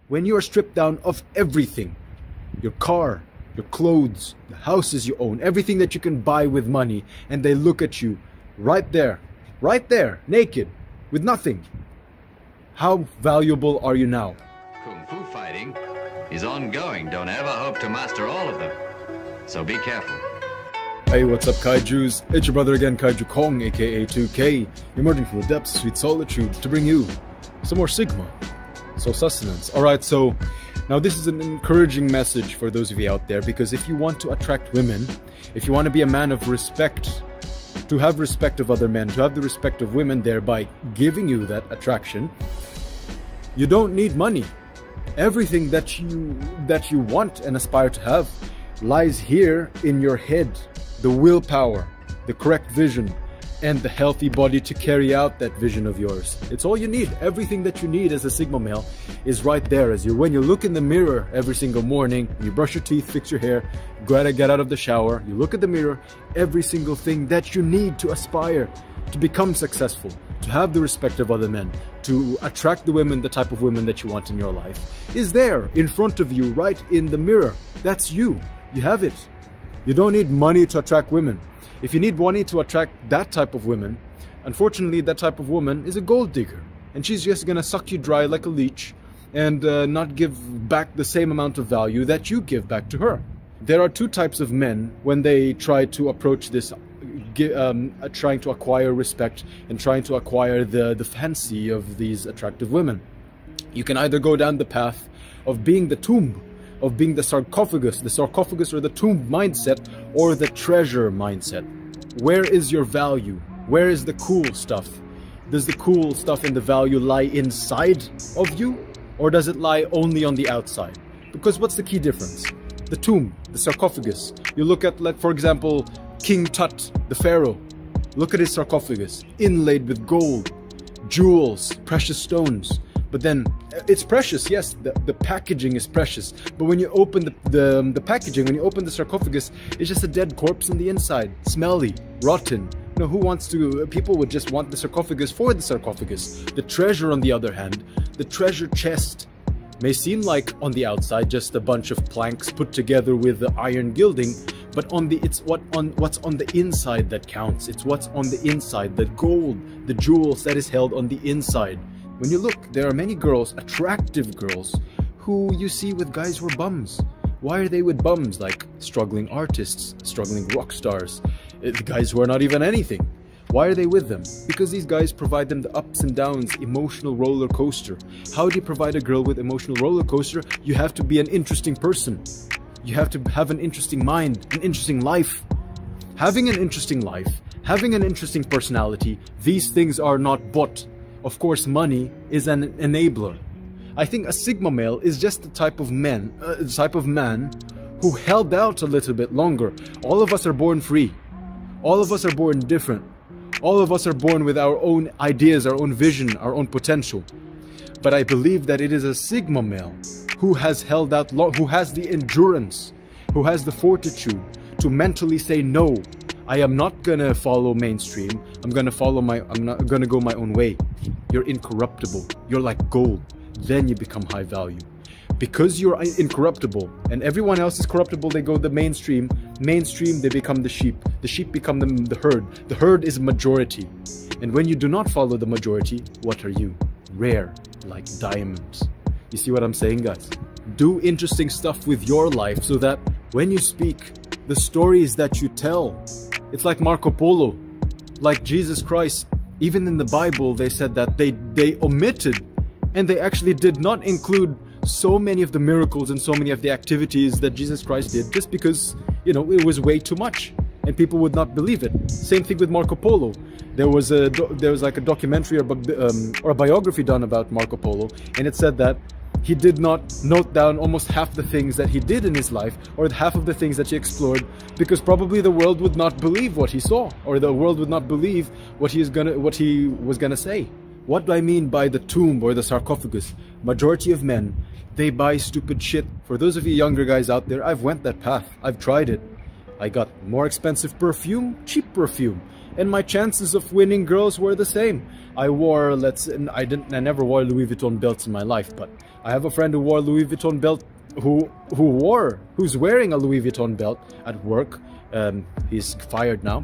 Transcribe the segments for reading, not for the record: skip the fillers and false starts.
when you are stripped down of everything, your car, your clothes, the houses you own, everything that you can buy with money, and they look at you right there, naked, with nothing. How valuable are you now? Kung Fu fighting is ongoing. Don't ever hope to master all of them. So be careful. Hey, what's up, Kaijus? It's your brother again, Kaiju Kong, aka 2K, emerging from the depths of sweet solitude to bring you some more Sigma. So sustenance. Alright, so now this is an encouraging message for those of you out there, because if you want to attract women, if you want to be a man of respect, to have respect of other men, to have the respect of women, thereby giving you that attraction, you don't need money. Everything that you want and aspire to have lies here in your head. The willpower, the correct vision, and the healthy body to carry out that vision of yours. It's all you need. Everything that you need as a Sigma male is right there. When you look in the mirror every single morning, you brush your teeth, fix your hair, get out of the shower, you look at the mirror, every single thing that you need to aspire to become successful, to have the respect of other men, to attract the women, the type of women that you want in your life, is there in front of you, right in the mirror. That's you. You have it. You don't need money to attract women. If you need money to attract that type of women, unfortunately that type of woman is a gold digger, and she's just gonna suck you dry like a leech and not give back the same amount of value that you give back to her. There are two types of men when they try to approach this, trying to acquire respect and trying to acquire the fancy of these attractive women. You can either go down the path of being the tomb, of being the sarcophagus or the tomb mindset, or the treasure mindset. Where is your value? Where is the cool stuff? Does the cool stuff and the value lie inside of you, or does it lie only on the outside? Because what's the key difference? The tomb, the sarcophagus. You look at, like, for example, King Tut, the pharaoh. Look at his sarcophagus, inlaid with gold, jewels, precious stones. But then, it's precious, yes, the packaging is precious. But when you open the packaging, when you open the sarcophagus, it's just a dead corpse on the inside. Smelly, rotten. You know, who wants to, people would just want the sarcophagus for the sarcophagus. The treasure, on the other hand, the treasure chest may seem like on the outside just a bunch of planks put together with the iron gilding, but it's what's on the inside that counts. It's what's on the inside, the gold, the jewels that is held on the inside. When you look, there are many girls, attractive girls, who you see with guys who are bums. Why are they with bums? Like struggling artists, struggling rock stars, guys who are not even anything. Why are they with them? Because these guys provide them the ups and downs, emotional roller coaster. How do you provide a girl with emotional roller coaster? You have to be an interesting person. You have to have an interesting mind, an interesting life. Having an interesting life, having an interesting personality, these things are not bought. Of course, money is an enabler. I think a Sigma male is just the type of man who held out a little bit longer. All of us are born free. All of us are born different. All of us are born with our own ideas, our own vision, our own potential. But I believe that it is a Sigma male who has held out long, who has the endurance, who has the fortitude to mentally say no. I am not gonna follow mainstream. I'm not gonna go my own way. You're incorruptible. You're like gold. Then you become high value. Because you're incorruptible and everyone else is corruptible, they go the mainstream. Mainstream, they become the sheep. The sheep become the herd. The herd is majority. And when you do not follow the majority, what are you? Rare, like diamonds. You see what I'm saying, guys? Do interesting stuff with your life so that when you speak, the stories that you tell, it's like Marco Polo, like Jesus Christ. Even in the Bible, they said that they omitted, and they actually did not include so many of the miracles and so many of the activities that Jesus Christ did, just because, you know, it was way too much and people would not believe it. Same thing with Marco Polo. There was like a documentary or a biography done about Marco Polo, and it said that he did not note down almost half the things that he did in his life, or half of the things that he explored, because probably the world would not believe what he saw, or the world would not believe what he was gonna say. What do I mean by the tomb or the sarcophagus? Majority of men, they buy stupid shit. For those of you younger guys out there, I've went that path. I've tried it. I got more expensive perfume, cheap perfume, and my chances of winning girls were the same. I never wore Louis Vuitton belts in my life, but I have a friend who wore a Louis Vuitton belt, who's wearing a Louis Vuitton belt at work. He's fired now.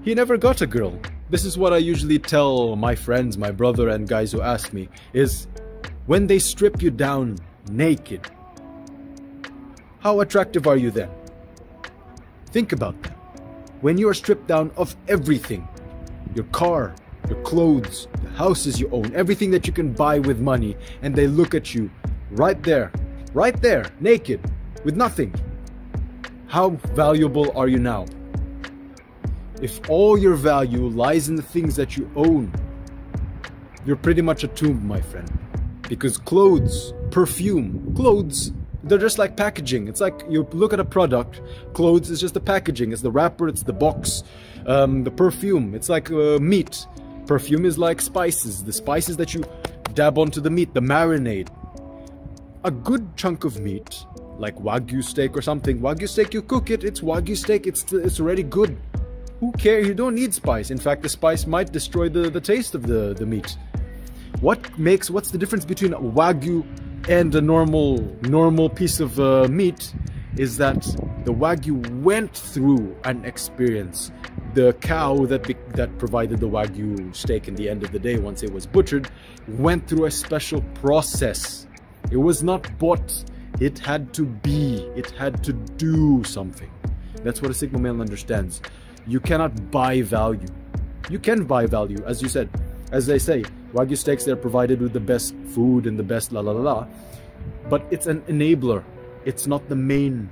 He never got a girl. This is what I usually tell my friends, my brother, and guys who ask me, is when they strip you down naked, how attractive are you then? Think about that. When you are stripped down of everything, your car, your clothes, the houses you own, everything that you can buy with money, and they look at you right there, naked, with nothing. How valuable are you now? If all your value lies in the things that you own, you're pretty much a tomb, my friend. Because clothes, perfume, they're just like packaging. It's like you look at a product, clothes is just the packaging, it's the wrapper, it's the box. The perfume, it's like meat. Perfume is like spices, the spices that you dab onto the meat, the marinade. A good chunk of meat, like Wagyu steak or something. Wagyu steak, you cook it, it's Wagyu steak, it's already good. Who cares? You don't need spice. In fact, the spice might destroy the taste of the meat. What's the difference between a Wagyu and a normal piece of meat is that the Wagyu went through an experience. The cow that provided the Wagyu steak in the end of the day, once it was butchered, went through a special process. It was not bought. It had to be. It had to do something. That's what a Sigma male understands. You cannot buy value. You can buy value, as you said. As they say, Wagyu steaks, they're provided with the best food and the best la la la la. But it's an enabler. It's not the main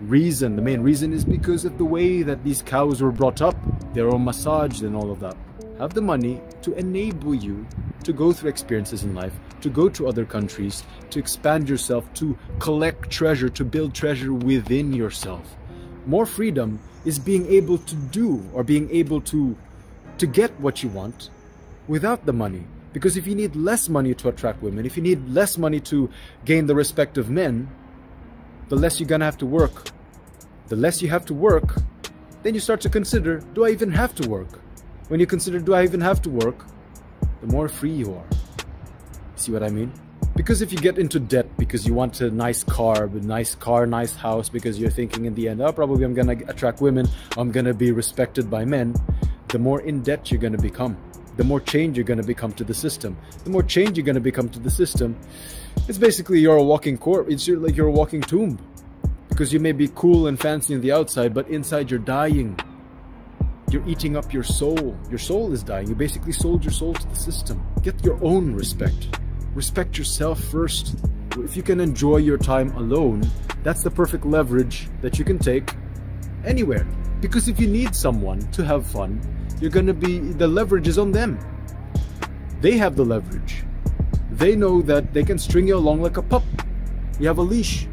reason. The main reason is because of the way that these cows were brought up. They're all massaged and all of that. Have the money to enable you to go through experiences in life, to go to other countries, to expand yourself, to collect treasure, to build treasure within yourself. More freedom is being able to do, or being able to get what you want without the money. Because if you need less money to attract women, if you need less money to gain the respect of men, the less you're gonna have to work. The less you have to work, then you start to consider, do I even have to work? When you consider, do I even have to work? The more free you are. See what I mean? Because if you get into debt because you want a nice car, nice house, because you're thinking in the end, oh, probably I'm gonna attract women, I'm gonna be respected by men, the more in debt you're gonna become. The more change you're gonna become to the system. The more change you're gonna become to the system, it's basically you're a walking corpse. It's like you're a walking tomb. Because you may be cool and fancy on the outside, but inside you're dying. You're eating up your soul. Your soul is dying. You basically sold your soul to the system. Get your own respect. Respect yourself first. If you can enjoy your time alone, that's the perfect leverage that you can take anywhere. Because if you need someone to have fun, the leverage is on them. They have the leverage. They know that they can string you along like a pup. You have a leash.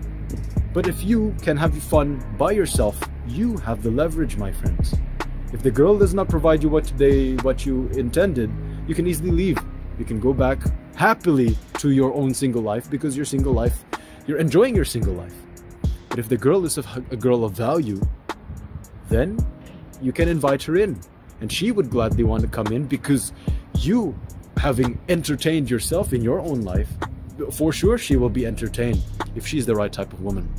But if you can have fun by yourself, you have the leverage, my friends. If the girl does not provide you what you intended, you can easily leave. You can go back happily to your own single life, because your single life, you're enjoying your single life. But if the girl is a girl of value, then you can invite her in. And she would gladly want to come in, because you, having entertained yourself in your own life, for sure she will be entertained if she's the right type of woman.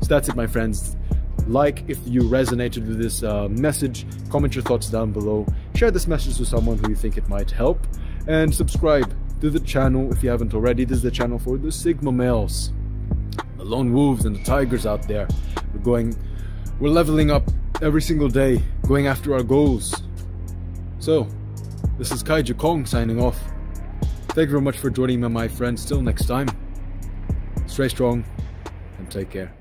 So that's it, my friends. Like if you resonated with this message, comment your thoughts down below, share this message with someone who you think it might help, and subscribe to the channel if you haven't already. This is the channel for the Sigma males, the lone wolves and the tigers out there. We're leveling up every single day, going after our goals. So, this is Kaiju Kong signing off. Thank you very much for joining me, my friends. Till next time, stay strong and take care.